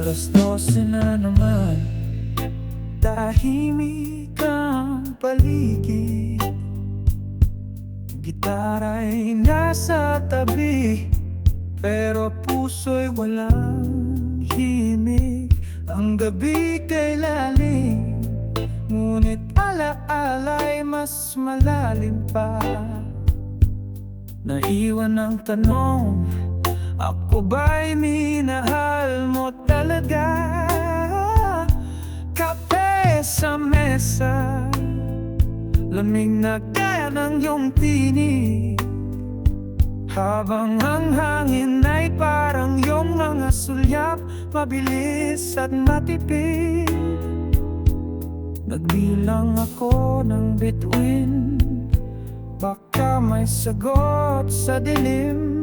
12 na naman, tahimik ang paligid. Gitara'y nasa tabi, pero puso'y walang himig. Ang gabi kay lalim, ngunit alaala'y mas malalim pa. Naiwan ang tanong, ako ba'y minahal mo talaga? Kape sa mesa, lamig na gaya ng iyong tinig, habang ang hangin ay parang iyong mga sulyap, mabilis at matipid. Nagbilang ako ng bituin, baka may sagot sa dilim.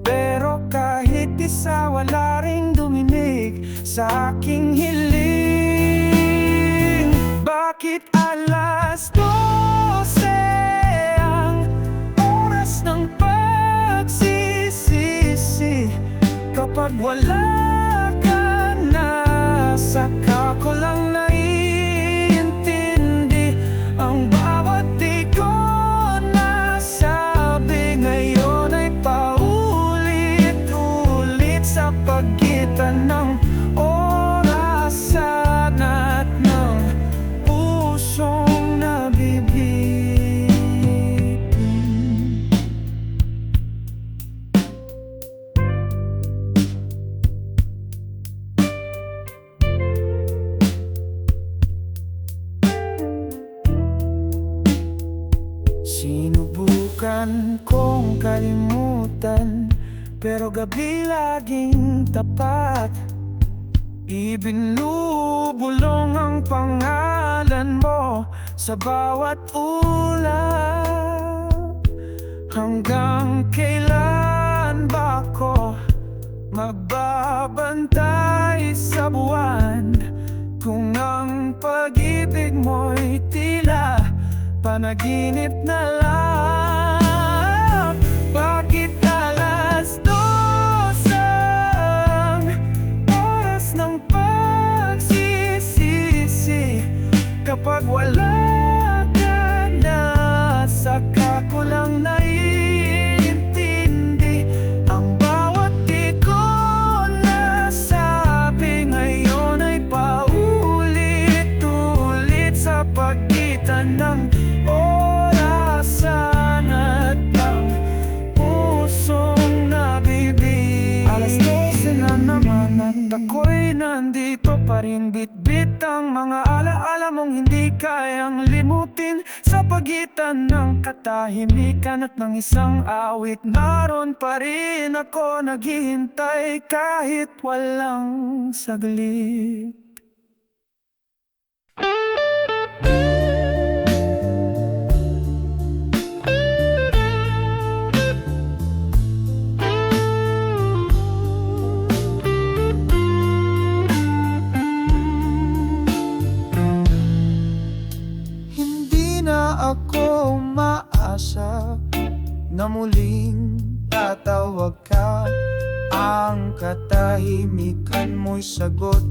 Pero kahit isa wala ring duminig sa aking hiling. Bakit alas 12 ang oras ng pagsisisi? Kapag wala ka na, saka ko lang naiintindi ang bawat di ko nasabi. Ngayon ay paulit-ulit sa pagitan ng orasan at ng pusong nabibitin. Sinubukan kong kalimutan, pero gabi laging tapat. Ibinubulong ang pangalan mo sa bawat ulap. Hanggang kailan ba ako magbabantay sa buwan, kung ang pag-ibig mo'y tila panaginip na lang? Bakit alas 12 ang oras ng pagsisisi? Kapag wala ka na, saka ko lang naiintindi ang bawat di ko nasabi. Ngayon ay paulit-ulit sa pagitan ng orasan at ng pusong nabibig. Alas 12 na naman at ako'y nandito pa rin, bitbit ang mga alaala mong hindi kayang limutin. Sa pagitan ng katahimikan at ng isang awit, naroon pa rin ako naghihintay kahit walang saglit. Ako umaasa na muling tatawag ka. Ang katahimikan mo'y sagot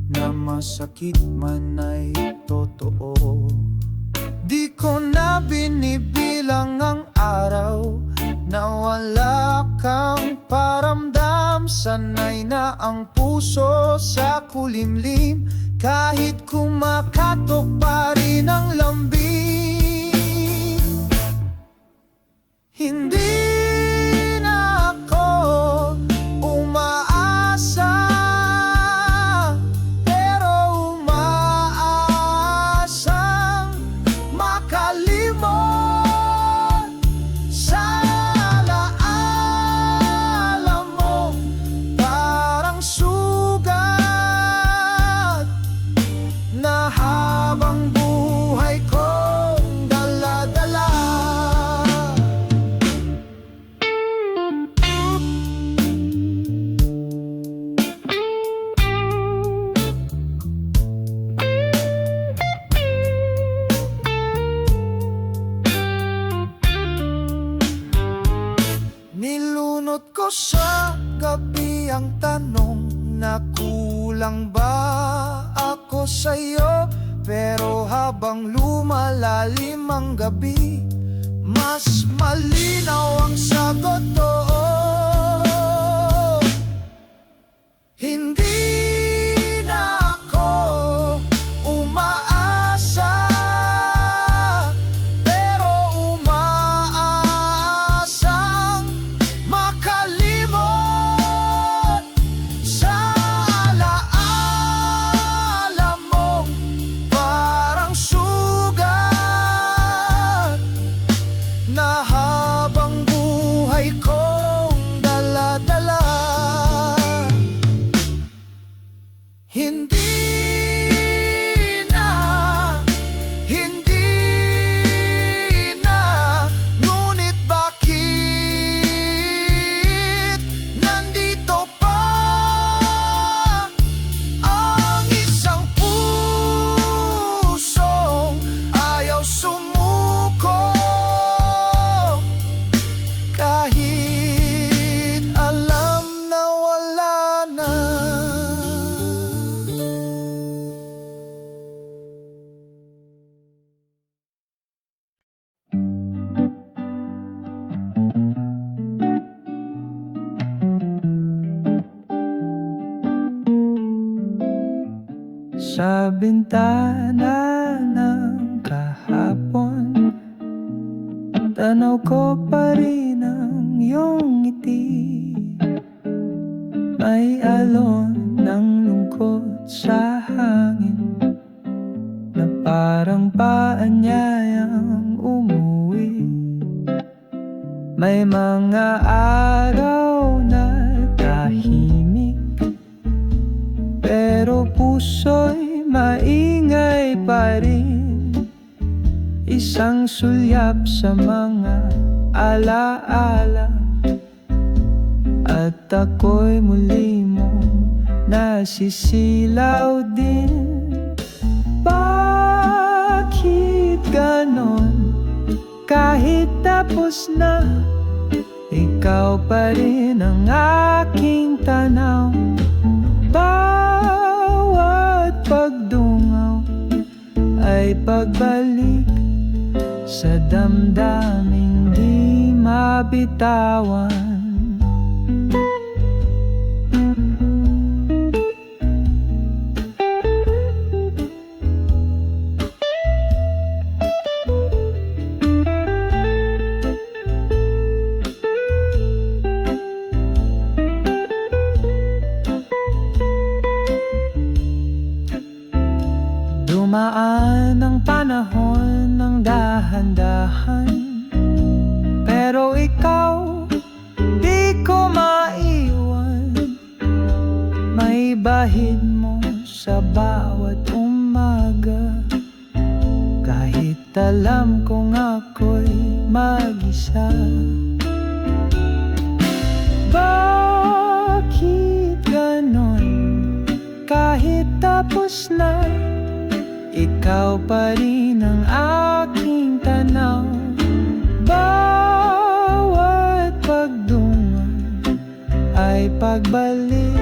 na masakit man ay totoo. Di ko na binibilang ang araw na wala kang paramdam. Sanay na ang puso sa kulimlim, kahit kumakatok pa rin ang lambing. Hindi na ako umaasa, pero umaasang makalimot sa alaala mo. Parang sugat na habang buhay kong dala-dala. Nilunod ko sa gabi ang tanong na na kulang ba ako sa'yo? Pero habang lumalalim ang gabi, mas malinaw ang sagot, oo. Hindi na ako umaasa, pero umaasang makalimot sa alaala mong parang sugat na habang buhay kong dala-dala. Hindi na, hindi na, ngunit bakit nandito pa ang isang pusong ayaw sumuko, kahit alam na wala na. Sa bintana ng kahapon, tanaw ko pa rin ang iyong ngiti. May alon ng lungkot sa hangin na parang paanyayang umuwi. May mga araw na tahimik, pero puso'y maingay pa rin. Isang sulyap sa mga alaala, at ako'y muli mong nasisilaw din. Bakit ganon? Kahit tapos na, ikaw pa rin ang aking tanaw. Bawat pagdungaw ay pagbalik sa damdaming di mabitawan. Dumaan ang panahon ng dahan-dahan, pero ikaw di ko maiwan. May bahid mo sa bawat umaga, kahit alam kong ako'y mag-isa. Bakit ganon? Kahit tapos na, ikaw pa rin ang aking tanaw. Bawat pagdungan ay pagbalik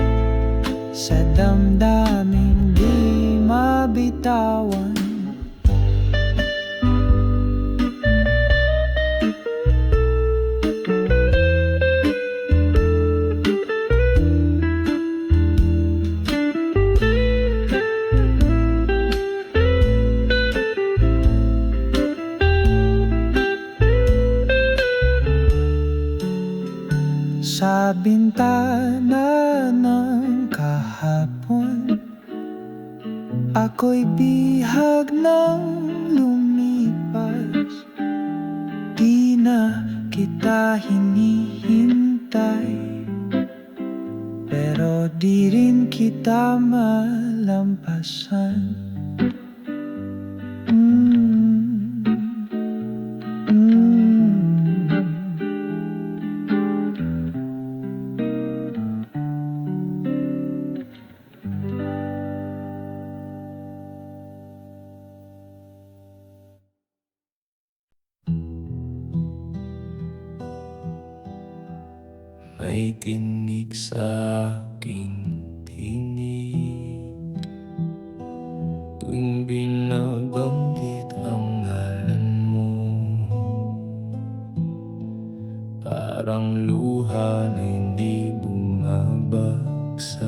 sa damdaming di mabitawan. Sa bintana ng kahapon, ako'y bihag ng lumipas. Di na kita hinihintay, pero di rin kita malampasan. May tinig sa aking nakikinig tuwing binabanggit ang ngalan mo. Parang luha na hindi bumabagsak,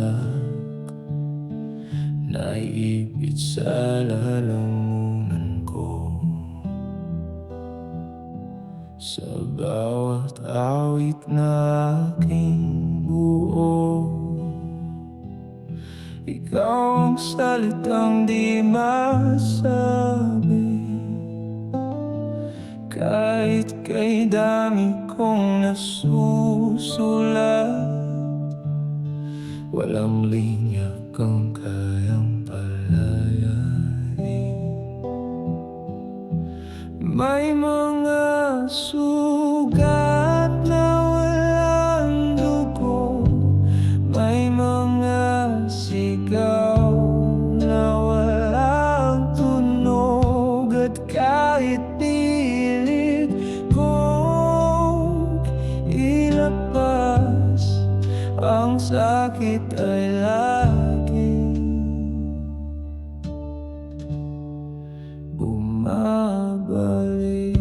naiipit sa lalamunan ko. Sa bawat awit na aking buo, ikaw ang salitang di masabi. Kahit kay dami kong nasusulat, walang linya kang kayang palayain. May mga sugat na walang dugo, may mga sigaw na walang tunog, at kahit pilit kong ilabas, ang sakit ay laging bumabalik.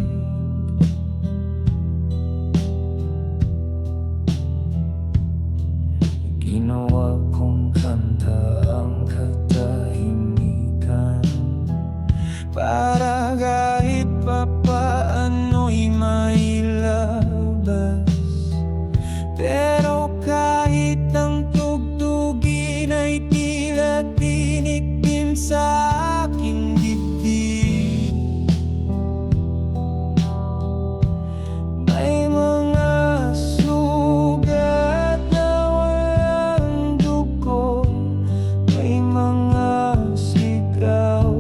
Ginawa kong kanta ang katahimikan, para kahit papaano'y mailabas. Pero kahit ang tugtugin ay tila tinik din sa aking dibdib. May mga sugat na walang dugo, may mga sigaw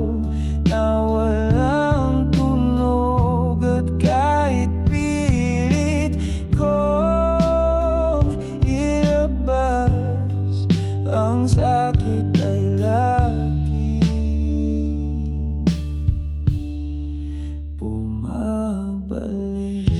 na walang tunog, at kahit pilit kong ilabas, ang sakit ay laging bumabalik.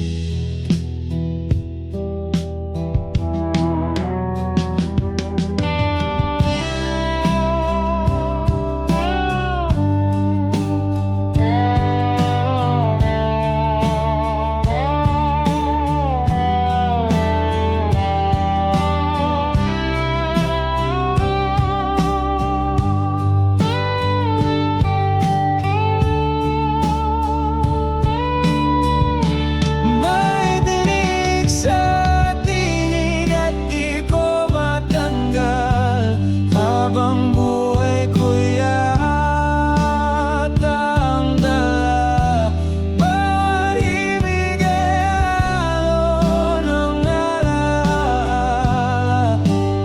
May tinig sa tinig at di ko matanggal, habang buhay ko'y yatang dala. Bawat ibig ay halo ng alaala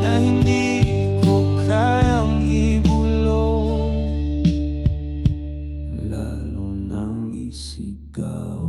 na hindi ko kayang ibulong, lalo nang isigaw.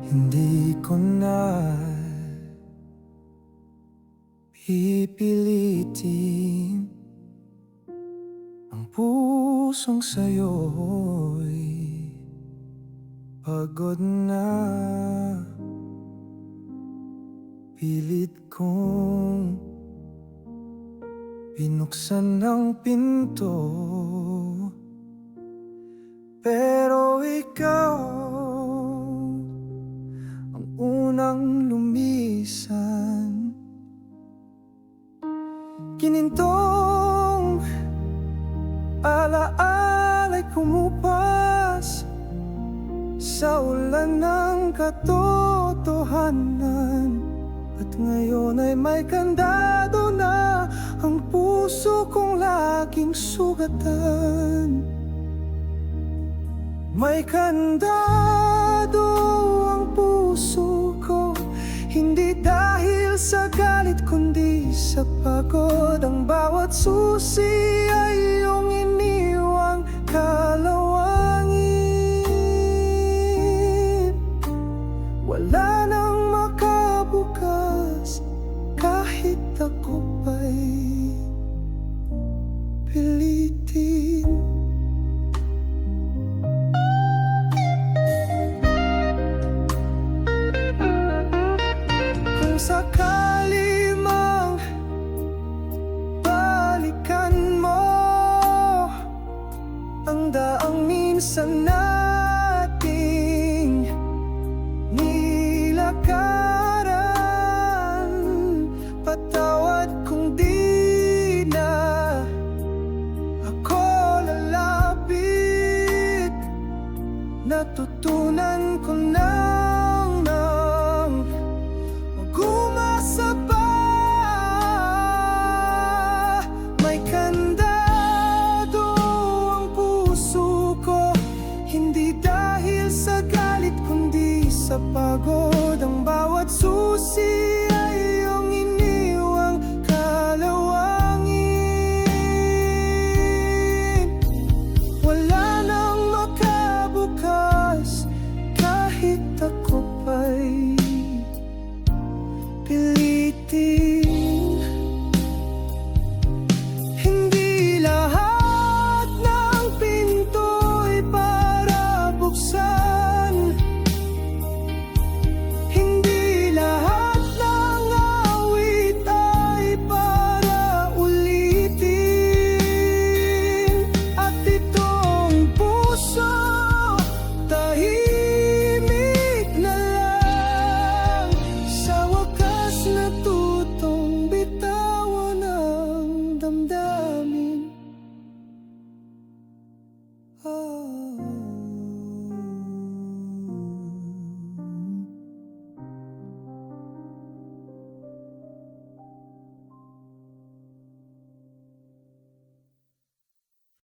Hindi ko na pipilitin ang pusong sa'yo'y pagod na. Pilit kong binuksan ang pinto, pero ikaw ang unang lumisan. Ginintong alaala'y kumupas sa ulan ng katotohanan, at ngayon ay may kandado na puso kong laging sugatan. May kandado ang puso ko, hindi dahil sa galit kundi sa pagod. Ang bawat susi ay iyong iniwang kalawangin. Wala nang makabukas kahit ako pa'y pilitin. Kung sakali mang balikan mo ang daang minsan nating nilakaran, patawarin